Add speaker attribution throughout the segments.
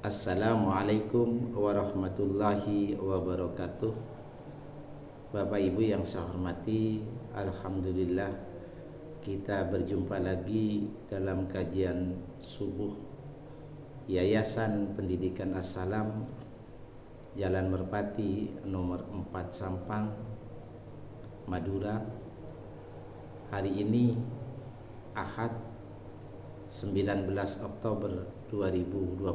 Speaker 1: Assalamualaikum warahmatullahi wabarakatuh. Bapak Ibu yang saya hormati, alhamdulillah kita berjumpa lagi dalam kajian subuh Yayasan Pendidikan As-Salam, Jalan Merpati nomor 4 Sampang, Madura. Hari ini Ahad 19 Oktober 2025.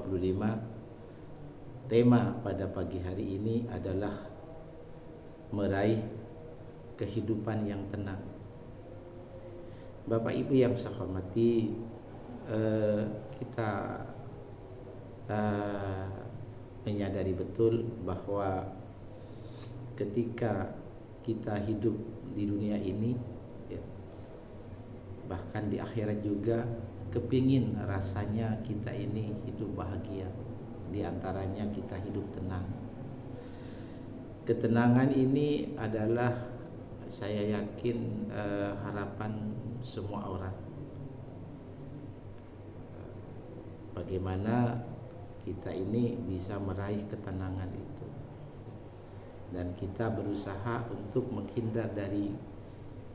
Speaker 1: Tema pada pagi hari ini adalah meraih kehidupan yang tenang. Bapak Ibu yang saya hormati, kita menyadari betul bahwa ketika kita hidup di dunia ini, bahkan di akhirat juga, kepingin rasanya kita ini hidup bahagia. Di antaranya kita hidup tenang. Ketenangan ini adalah, saya yakin, harapan semua orang. Bagaimana kita ini bisa meraih ketenangan itu, dan kita berusaha untuk menghindar dari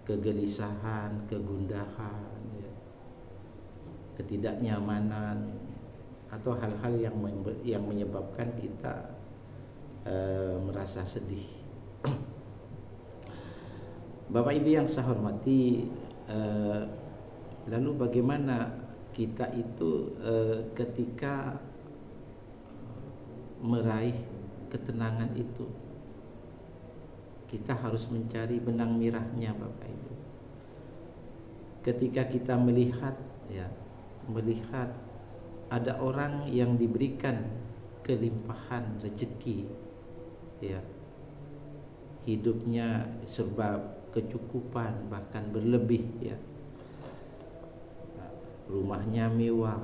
Speaker 1: kegelisahan, kegundahan, ketidaknyamanan, atau hal-hal yang menyebabkan kita merasa sedih. Bapak Ibu yang saya hormati, lalu bagaimana kita itu ketika meraih ketenangan itu? Kita harus mencari benang merahnya, Bapak Ibu. Ketika kita melihat ada orang yang diberikan kelimpahan rezeki, hidupnya serba kecukupan, bahkan berlebih, rumahnya mewah,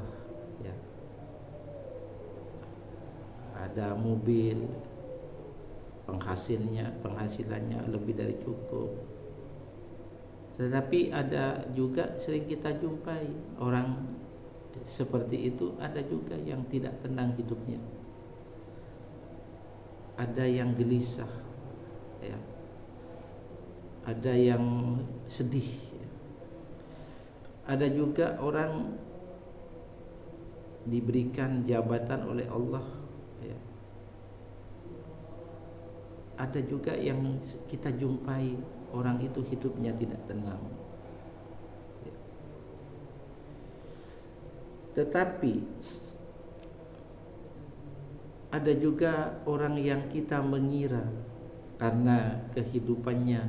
Speaker 1: ada mobil, penghasilannya lebih dari cukup. Tetapi ada juga sering kita jumpai orang seperti itu, ada juga yang tidak tenang hidupnya. Ada yang gelisah, ada yang sedih. Ada juga orang diberikan jabatan oleh Allah, ada juga yang kita jumpai orang itu hidupnya tidak tenang. Tetapi ada juga orang yang kita mengira karena kehidupannya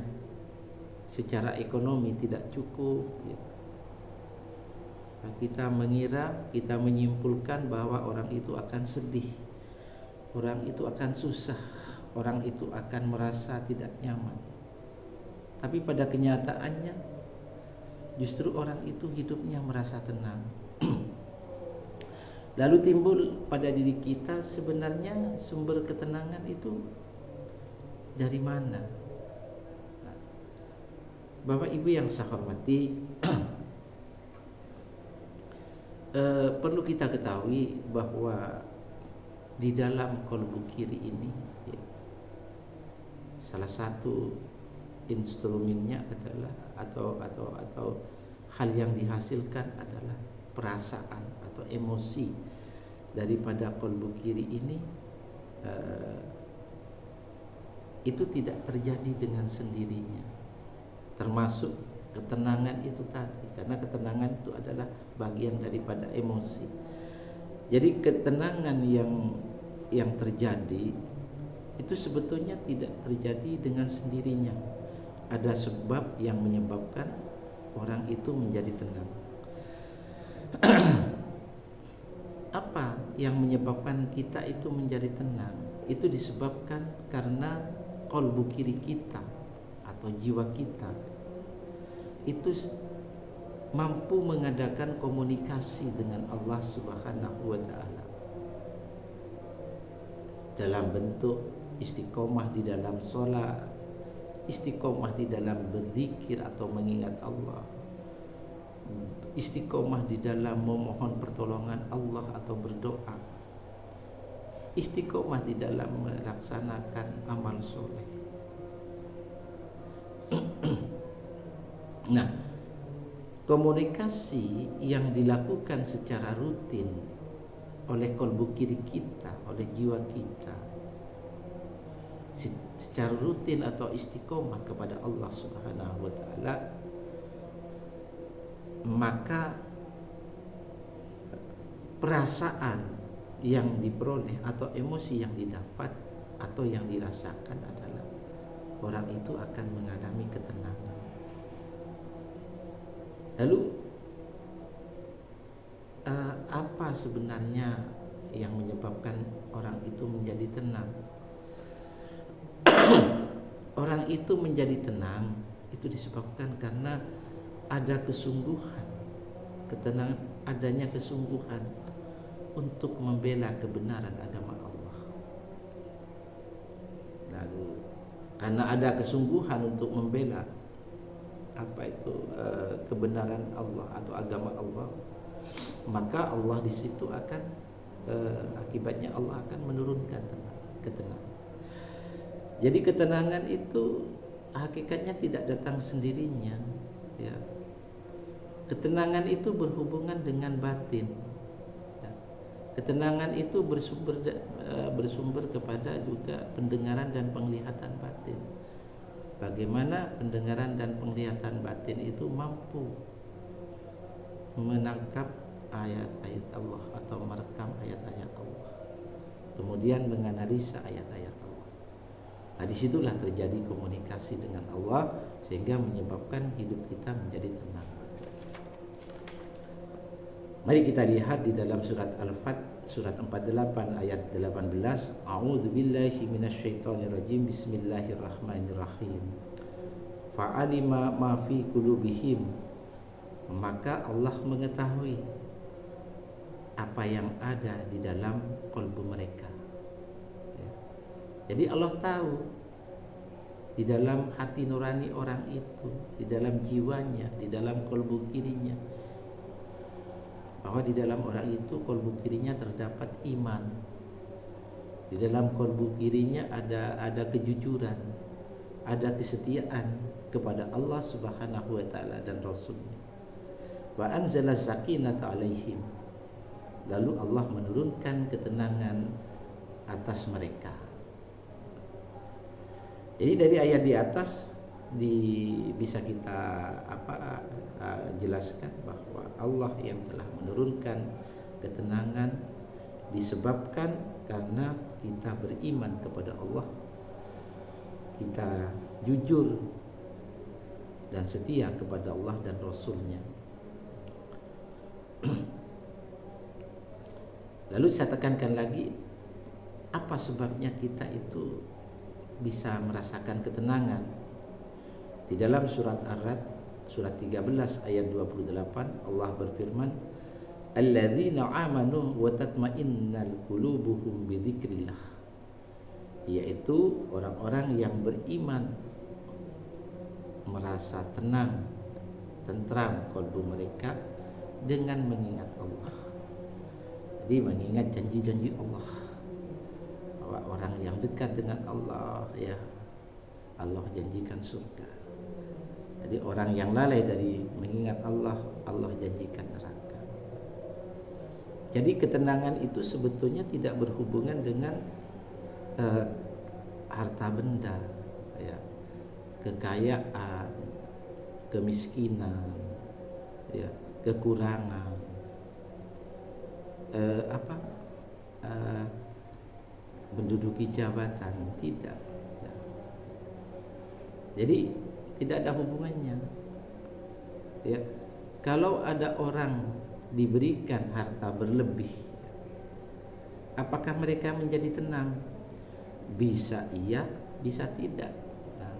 Speaker 1: secara ekonomi tidak cukup, kita mengira, kita menyimpulkan bahwa orang itu akan sedih, orang itu akan susah, orang itu akan merasa tidak nyaman. Tapi pada kenyataannya justru orang itu hidupnya merasa tenang. Lalu timbul pada diri kita, sebenarnya sumber ketenangan itu dari mana? Bapak Ibu yang saya hormati, perlu kita ketahui bahwa di dalam kolbu kiri ini, salah satu instrumennya adalah atau hal yang dihasilkan adalah perasaan atau emosi daripada kolbu kiri ini. Itu tidak terjadi dengan sendirinya, termasuk ketenangan itu tadi, karena ketenangan itu adalah bagian daripada emosi. Jadi ketenangan yang terjadi itu sebetulnya tidak terjadi dengan sendirinya. Ada sebab yang menyebabkan orang itu menjadi tenang. Apa yang menyebabkan kita itu menjadi tenang? Itu disebabkan karena kolbu kiri kita atau jiwa kita itu mampu mengadakan komunikasi dengan Allah Subhanahu wa ta'ala dalam bentuk istiqomah di dalam sholat, istiqomah di dalam berzikir atau mengingat Allah, istiqomah di dalam memohon pertolongan Allah atau berdoa. istiqomah di dalam melaksanakan amal soleh. Nah, komunikasi yang dilakukan secara rutin oleh kolbu kiri kita, oleh jiwa kita, secara rutin atau istiqomah kepada Allah Subhanahu wa taala, maka perasaan yang diperoleh atau emosi yang didapat atau yang dirasakan adalah orang itu akan mengalami ketenangan. Lalu apa sebenarnya yang menyebabkan orang itu menjadi tenang? Orang itu menjadi tenang itu disebabkan karena ada kesungguhan, ketenangan, adanya kesungguhan untuk membela kebenaran agama Allah. Lalu karena ada kesungguhan untuk membela kebenaran Allah atau agama Allah, maka Allah di situ akan akibatnya Allah akan menurunkan ketenangan. Jadi ketenangan itu hakikatnya tidak datang sendirinya, ya. Ketenangan itu berhubungan dengan batin. Ya. Ketenangan itu bersumber kepada juga pendengaran dan penglihatan batin. Bagaimana pendengaran dan penglihatan batin itu mampu menangkap ayat-ayat Allah atau merekam ayat-ayat Allah, kemudian menganalisa ayat-ayat Allah. Nah, disitulah terjadi komunikasi dengan Allah sehingga menyebabkan hidup kita menjadi tenang. Mari kita lihat di dalam surat Al-Fat, surat 48 ayat 18. A'udzubillahi minasyaitonirrajim. Bismillahirrahmanirrahim. Fa'alima ma fi qulubihim. Maka Allah mengetahui apa yang ada di dalam kalbu mereka. Ya. Jadi Allah tahu di dalam hati nurani orang itu, di dalam jiwanya, di dalam kalbu kirinya, bahwa di dalam orang itu kalbu kirinya terdapat iman. Di dalam kalbu kirinya ada kejujuran, ada kesetiaan kepada Allah Subhanahu wa taala dan Rasulnya. Wa anzala sakinata alaihim. Lalu Allah menurunkan ketenangan atas mereka. Jadi dari ayat di atas bisa kita jelaskan bahwa Allah yang telah menurunkan ketenangan disebabkan karena kita beriman kepada Allah, kita jujur dan setia kepada Allah dan Rasulnya. Lalu saya tekankan lagi, apa sebabnya kita itu bisa merasakan ketenangan? Di dalam surat Ar-Ra'd, surat 13 ayat 28, Allah berfirman, alladzina amanu wa tatma'innal qulubuhum bidzikrillah, yaitu orang-orang yang beriman merasa tenang, tentram kalbu mereka dengan mengingat Allah. Jadi mengingat janji-janji Allah, bahwa orang yang dekat dengan Allah, ya, Allah janjikan surga. Jadi orang yang lalai dari mengingat Allah, Allah janjikan neraka. Jadi ketenangan itu sebetulnya tidak berhubungan dengan harta benda, ya, kekayaan, kemiskinan, ya, kekurangan, menduduki jabatan, tidak, ya. Jadi tidak ada hubungannya, ya. Kalau ada orang diberikan harta berlebih, apakah mereka menjadi tenang? Bisa iya, bisa tidak. Nah,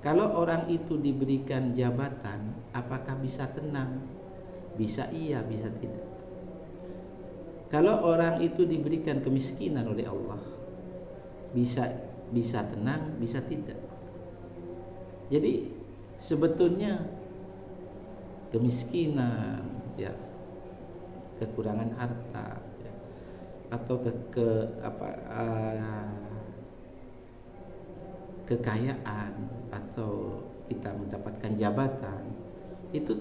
Speaker 1: kalau orang itu diberikan jabatan, apakah bisa tenang? Bisa iya, bisa tidak. Kalau orang itu diberikan kemiskinan oleh Allah, bisa tenang, bisa tidak. Jadi sebetulnya kemiskinan, ya, kekurangan harta, ya, atau kekayaan atau kita mendapatkan jabatan, itu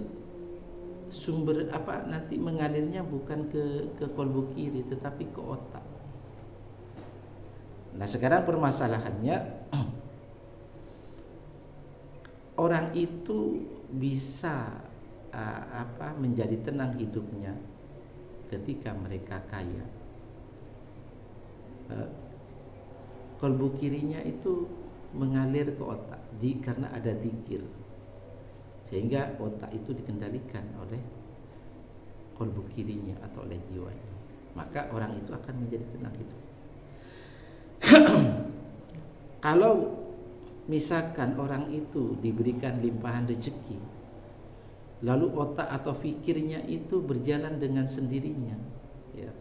Speaker 1: sumber nanti mengalirnya bukan ke kolbu kiri tetapi ke otak. Nah, sekarang permasalahannya orang itu bisa menjadi tenang hidupnya ketika mereka kaya. Kolbu kirinya itu mengalir ke otak karena ada zikir, sehingga otak itu dikendalikan oleh kolbu kirinya atau oleh jiwanya. Maka orang itu akan menjadi tenang hidup. Kalau misalkan orang itu diberikan limpahan rezeki, lalu otak atau fikirnya itu berjalan dengan sendirinya, ya.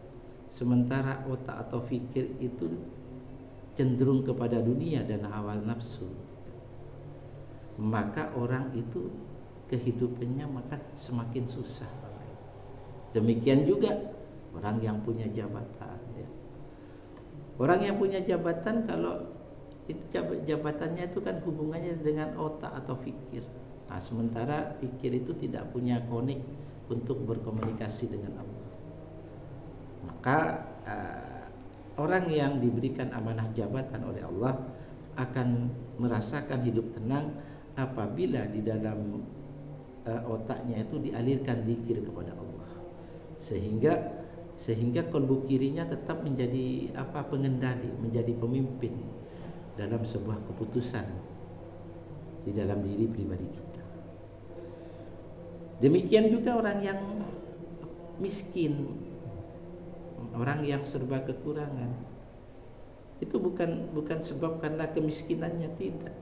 Speaker 1: Sementara otak atau fikir itu cenderung kepada dunia dan hawa nafsu, maka orang itu kehidupannya maka semakin susah. Demikian juga orang yang punya jabatan, ya. Orang yang punya jabatan, kalau itu jabatannya itu kan hubungannya dengan otak atau fikir. Nah, sementara fikir itu tidak punya konik untuk berkomunikasi dengan Allah. Maka orang yang diberikan amanah jabatan oleh Allah akan merasakan hidup tenang apabila di dalam otaknya itu dialirkan zikir kepada Allah, sehingga kolbu kirinya tetap menjadi pengendali, menjadi pemimpin dalam sebuah keputusan di dalam diri pribadi kita. Demikian juga orang yang miskin, orang yang serba kekurangan. Itu bukan sebab karena kemiskinannya, tidak.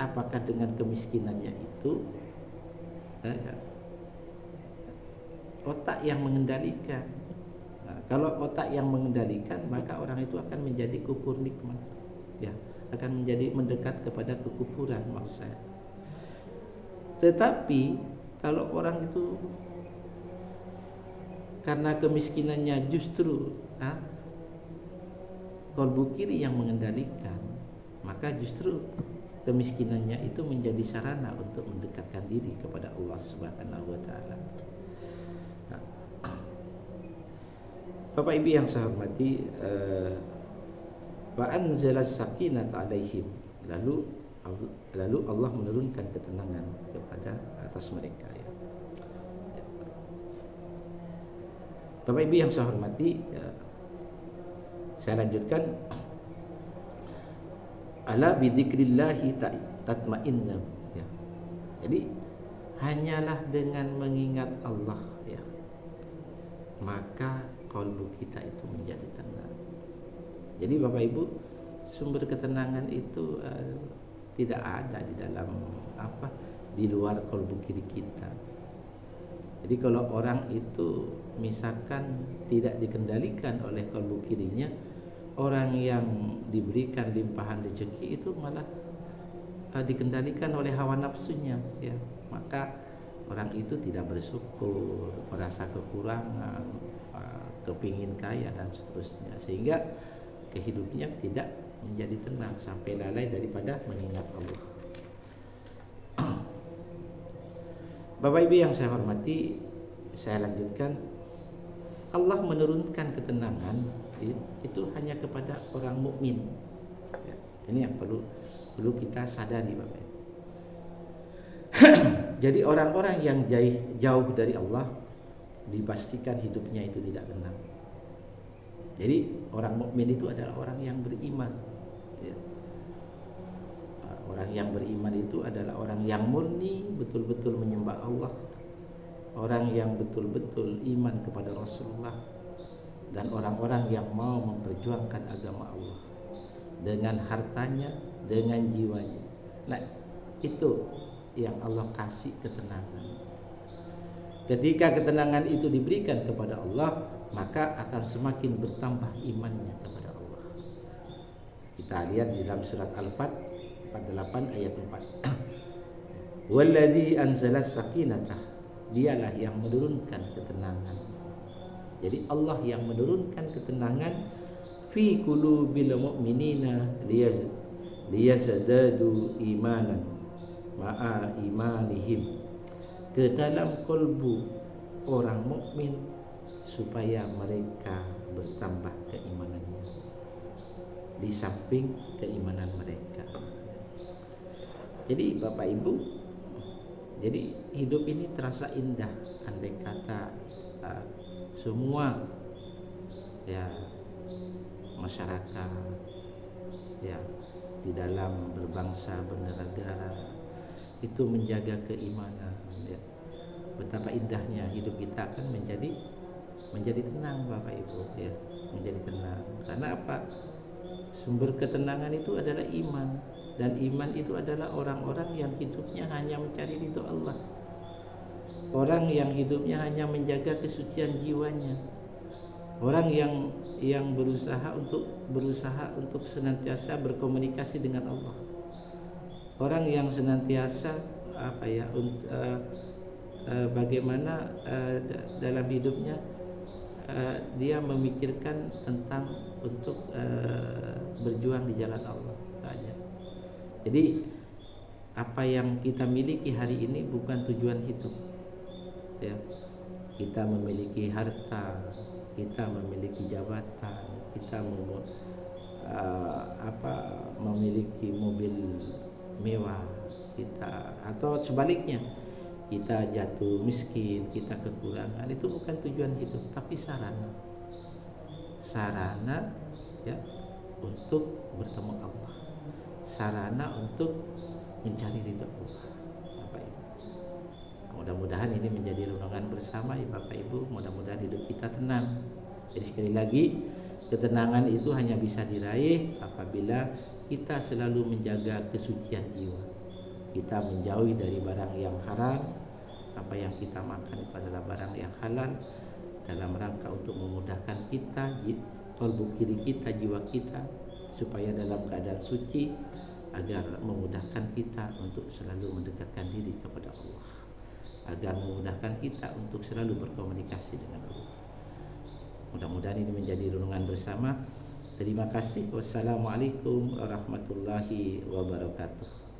Speaker 1: Apakah dengan kemiskinannya itu otak yang mengendalikan? Nah, kalau otak yang mengendalikan, maka orang itu akan menjadi kufur nikmat, ya, akan menjadi mendekat kepada kekufuran, maksud saya. Tetapi kalau orang itu karena kemiskinannya justru kolbu kiri yang mengendalikan, maka justru kemiskinannya itu menjadi sarana untuk mendekatkan diri kepada Allah Subhanahu wa taala. Bapak Ibu yang saya hormati, wa anzalas sakinata alaihim, lalu Allah menurunkan ketenangan kepada atas mereka, ya. Bapak Ibu yang saya hormati, saya lanjutkan. Ala bidzikrillahi tatmainnah, ya. Jadi hanyalah dengan mengingat Allah, ya, maka kalbu kita itu menjadi tenang. Jadi Bapak Ibu, sumber ketenangan itu tidak ada di dalam di luar kalbu kiri kita. Jadi kalau orang itu misalkan tidak dikendalikan oleh kalbu kirinya, orang yang diberikan limpahan rezeki itu malah dikendalikan oleh hawa nafsunya, ya. Maka orang itu tidak bersyukur, merasa kekurangan, kepingin kaya dan seterusnya, sehingga kehidupnya tidak menjadi tenang sampai lalai daripada mengingat Allah. Bapak Ibu yang saya hormati, saya lanjutkan. Allah menurunkan ketenangan itu hanya kepada orang mukmin, ya. Ini yang perlu kita sadari, Bapak Ibu. Jadi orang-orang yang jauh dari Allah dipastikan hidupnya itu tidak tenang. Jadi orang mukmin itu adalah orang yang beriman, ya. Orang yang beriman itu adalah orang yang murni betul-betul menyembah Allah, orang yang betul-betul iman kepada Rasulullah, dan orang-orang yang mau memperjuangkan agama Allah dengan hartanya, dengan jiwanya. Nah, itu yang Allah kasih ketenangan. Ketika ketenangan itu diberikan kepada Allah, maka akan semakin bertambah imannya kepada Allah. Kita lihat di dalam surat Al-Fat 48 ayat 4. Walladzi anzalas sakinatah, dialah yang menurunkan ketenangan. Jadi Allah yang menurunkan ketenangan fi qulubil mu'minina liyazdadu imanan ma'a imanihim, ke dalam kalbu orang mukmin supaya mereka bertambah keimanannya di samping keimanan mereka. Jadi Bapak Ibu, jadi hidup ini terasa indah andai kata semua ya masyarakat ya di dalam berbangsa bernegara itu menjaga keimanan ya. Betapa indahnya hidup kita akan menjadi tenang Bapak Ibu ya, menjadi tenang. Karena apa? Sumber ketenangan itu adalah iman, dan iman itu adalah orang-orang yang hidupnya hanya mencari ridho Allah. Orang yang hidupnya hanya menjaga kesucian jiwanya. Orang yang berusaha untuk senantiasa berkomunikasi dengan Allah. Orang yang senantiasa bagaimana dalam hidupnya dia memikirkan tentang untuk berjuang di jalan Allah saja. Jadi apa yang kita miliki hari ini bukan tujuan hidup. Ya, kita memiliki harta, kita memiliki jabatan, kita memiliki mobil mewah, kita atau sebaliknya kita jatuh miskin, kita kekurangan, itu bukan tujuan hidup, tapi sarana ya untuk bertemu Allah, sarana untuk mencari ridha Allah. Bapak Ibu, mudah-mudahan ini menjadi renungan bersama ya Bapak Ibu. Mudah-mudahan hidup kita tenang. Jadi sekali lagi, ketenangan itu hanya bisa diraih apabila kita selalu menjaga kesucian jiwa. Kita menjauhi dari barang yang haram. Apa yang kita makan itu adalah barang yang halal, dalam rangka untuk memudahkan kita, kalbu kiri kita, jiwa kita, supaya dalam keadaan suci, agar memudahkan kita untuk selalu mendekatkan diri kepada Allah, agar memudahkan kita untuk selalu berkomunikasi dengan Allah. Mudah-mudahan ini menjadi renungan bersama. Terima kasih. Wassalamualaikum warahmatullahi wabarakatuh.